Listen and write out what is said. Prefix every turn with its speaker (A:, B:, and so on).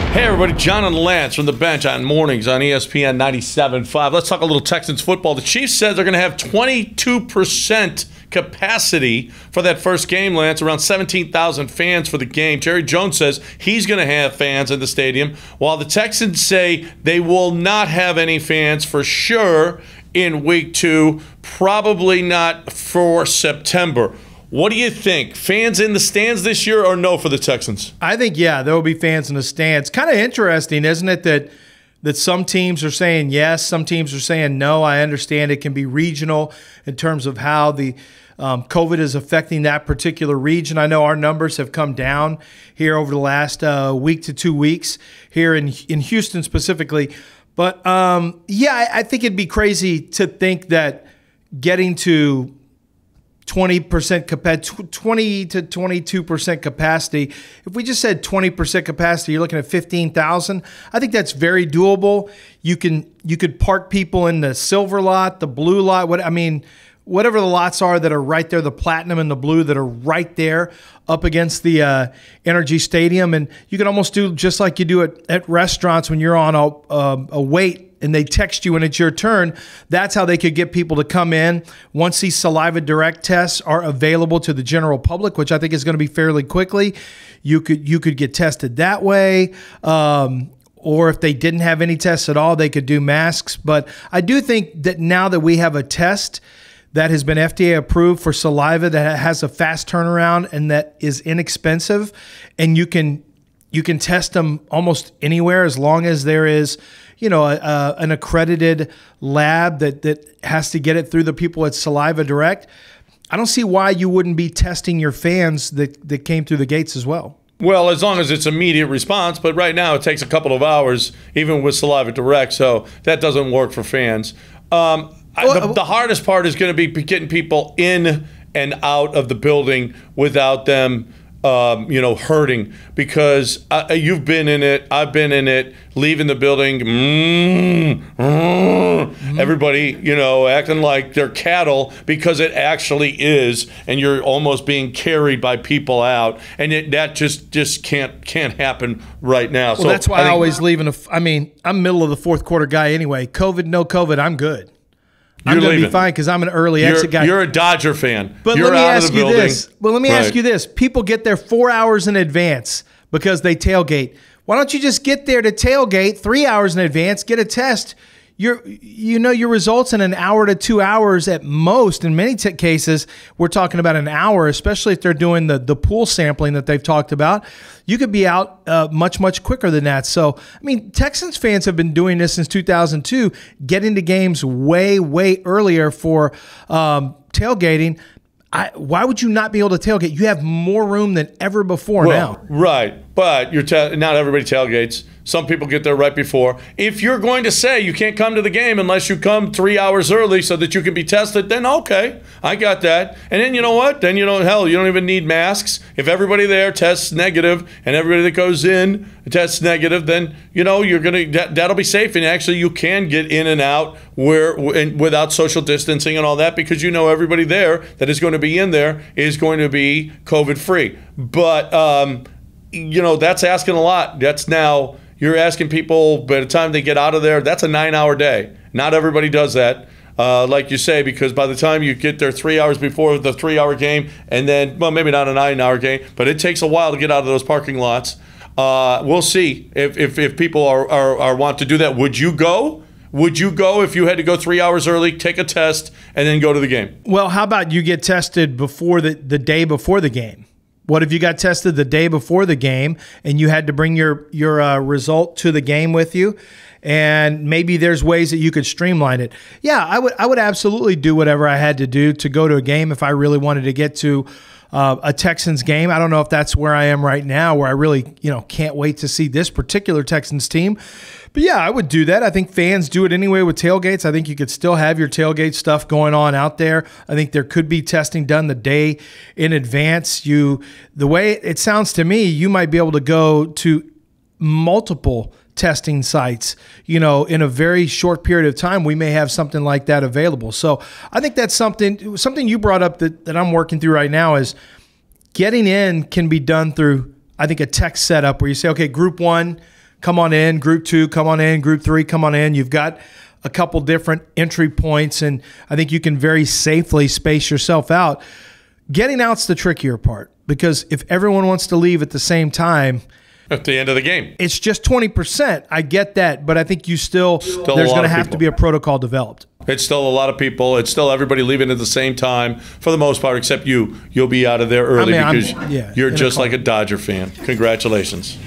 A: Hey everybody, John and Lance from the bench on mornings on ESPN 97.5. Let's talk a little Texans football. The Chiefs said they're going to have 22% capacity for that first game, Lance, around 17,000 fans for the game. Jerry Jones says he's going to have fans in the stadium, while the Texans say they will not have any fans for sure in week 2, probably not for September. What do you think? Fans in the stands this year or no for the Texans?
B: I think, yeah, there will be fans in the stands. Kind of interesting, isn't it, that some teams are saying yes, some teams are saying no. I understand it can be regional in terms of how the COVID is affecting that particular region. I know our numbers have come down here over the last week to 2 weeks here in Houston specifically. But, yeah, I think it'd be crazy to think that getting to 20 to 22% capacity. If we just said 20% capacity, you're looking at 15,000. I think that's very doable. You could park people in the silver lot, the blue lot. Whatever the lots are that are right there, the platinum and the blue that are right there up against the Energy Stadium, and you can almost do just like you do at restaurants when you're on a wait. And they text you when it's your turn. That's how they could get people to come in. Once these saliva direct tests are available to the general public, which I think is going to be fairly quickly, you could get tested that way. Or if they didn't have any tests at all, they could do masks. But I do think that now that we have a test that has been FDA approved for saliva, that has a fast turnaround and that is inexpensive, and you can test them almost anywhere as long as there is, an accredited lab that has to get it through the people at Saliva Direct. I don't see why you wouldn't be testing your fans that came through the gates as well.
A: Well, as long as it's immediate response, but right now it takes a couple of hours, even with Saliva Direct, so that doesn't work for fans. The hardest part is going to be getting people in and out of the building without them hurting, because you've been in it, I've been in it, leaving the building, everybody, acting like they're cattle, because it actually is, and you're almost being carried by people out, and that just can't happen right now.
B: Well, so that's why I always leave I'm middle of the fourth quarter guy anyway. COVID, no COVID, I'm good. I'm going to be fine because I'm an early exit guy.
A: You're a Dodger fan.
B: But let me ask you this. Well, let me ask you this. People get there 4 hours in advance because they tailgate. Why don't you just get there to tailgate 3 hours in advance, get a test? Your results in an hour to 2 hours at most. In many cases, we're talking about an hour, especially if they're doing the pool sampling that they've talked about. You could be out much, much quicker than that. So, Texans fans have been doing this since 2002, getting to games way, way earlier for tailgating. Why would you not be able to tailgate? You have more room than ever before now.
A: Right, but not everybody tailgates. Some people get there right before. If you're going to say you can't come to the game unless you come 3 hours early so that you can be tested, then okay, I got that. And then you know what? Then you don't even need masks. If everybody there tests negative and everybody that goes in tests negative, then that'll be safe. And actually, you can get in and out without social distancing and all that, because everybody there that is going to be in there is going to be COVID free. But that's asking a lot. That's now. You're asking people, by the time they get out of there, that's a 9-hour day. Not everybody does that, like you say, because by the time you get there 3 hours before the 3-hour game, and then, well, maybe not a 9-hour game, but it takes a while to get out of those parking lots. We'll see if people are want to do that. Would you go? Would you go if you had to go 3 hours early, take a test, and then go to the game?
B: Well, how about you get tested before the day before the game? What if you got tested the day before the game and you had to bring your result to the game with you? And maybe there's ways that you could streamline it. Yeah, I would absolutely do whatever I had to do to go to a game if I really wanted to get to a Texans game. I don't know if that's where I am right now, where I really can't wait to see this particular Texans team. But yeah, I would do that. I think fans do it anyway with tailgates. I think you could still have your tailgate stuff going on out there. I think there could be testing done the day in advance. The way it sounds to me, you might be able to go to multiple testing sites, in a very short period of time. We may have something like that available. So I think that's something you brought up that I'm working through right now is getting in can be done through, I think, a text setup where you say, okay, group 1, come on in. Group 2, come on in. Group 3, come on in. You've got a couple different entry points, and I think you can very safely space yourself out. Getting out's the trickier part, because if everyone wants to leave at the same time
A: at the end of the game,
B: it's just 20%. I get that, but I think you still there's going to have to be a protocol developed.
A: It's still a lot of people. It's still everybody leaving at the same time for the most part, except you. You'll be out of there early because you're just like a Dodger fan. Congratulations.